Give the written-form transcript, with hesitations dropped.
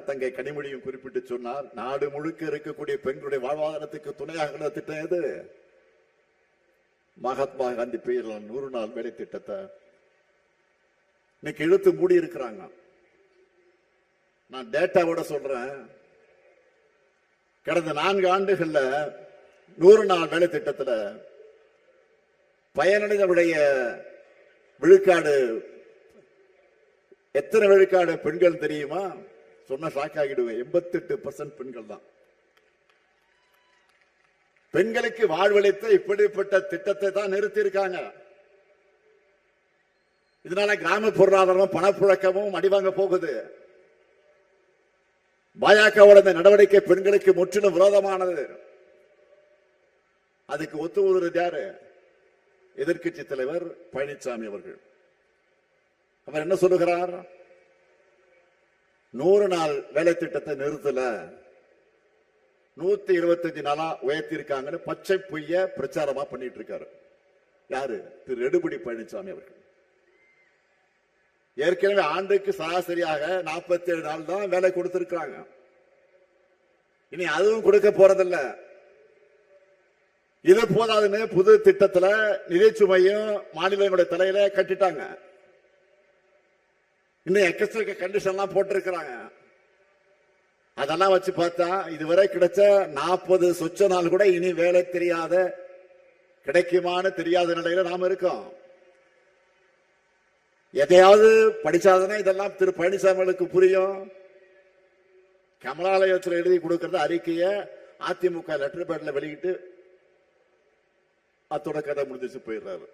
தங்கை கனிமொழியும் குறிப்பிட்டு சொன்னார். நாடு முழுக்க இருக்கக்கூடிய பெண்களுடைய வாழ்வாதாரத்துக்கு துணையாக திட்டம் எது? மகாத்மா காந்தி பெயரில் 100 நாள் வேலை திட்டத்தை இன்னைக்கு இழுத்து மூடி இருக்கிறாங்க. நான் டேட்டாவோட சொல்றேன். கடந்த 4 ஆண்டுகள்ல 100 நாள் வேலை திட்டத்துல பயனடைந்தவருடைய விழுக்காடு எத்தனை விழுக்காடு பெண்கள் தெரியுமா? சொன்ன ஷாக் ஆகிடுவேன். 88% பெண்கள் தான். பெண்களுக்கு வாழ்வளித்த இப்படிப்பட்ட திட்டத்தை தான் நிறுத்தி இருக்காங்க. இதனால கிராம பொருளாதாரமும் பணப்புழக்கமும் அடிவாங்க போகுது. பாஜகவோட இந்த நடவடிக்கை பெண்களுக்கு முற்றிலும் விரோதமானது. அதுக்கு ஒத்துழைப்பது யாரு? எதிர்கட்சி தலைவர் பழனிசாமி அவர்கள். அவர் என்ன சொல்லுகிறார்? 100 நாள் வேலை திட்டத்தை நிறுத்தல, 125 நாளா உயர்த்திருக்காங்கன்னு பச்சை பொய்ய பிரச்சாரமா பண்ணிட்டு இருக்காரு. யாரு? திரு எடப்பாடி பழனிசாமி அவர்கள். ஏற்கனவே ஆண்டுக்கு சராசரியாக 47 நாள் தான் வேலை கொடுத்திருக்காங்க. இனி அதுவும் கொடுக்க போறதில்ல. இது போதாதுன்னு புது திட்டத்துல நிதிச்சுமையும் மாநிலங்களுடைய தலையில கட்டிட்டாங்க. இன்னும் எக்கச்சக்க கண்டிஷன்லாம் போட்டிருக்கிறாங்க. அதெல்லாம் வச்சு பார்த்தா இதுவரை கிடைச்ச 40 சொச்ச நாள் கூட இனி வேலை தெரியாத, கிடைக்குமான்னு தெரியாத நிலையில நாம இருக்கோம். எதையாவது படிச்சாதானே இதெல்லாம் திரு பழனிசாமிகளுக்கு புரியும். கமலாலயத்தில் எழுதி கொடுக்கறது அறிக்கைய அதிமுக லெட்டர் பேட்ல வெளியிட்டு அத்தோட கதை முடிஞ்சிச்சு போயிடுறாரு.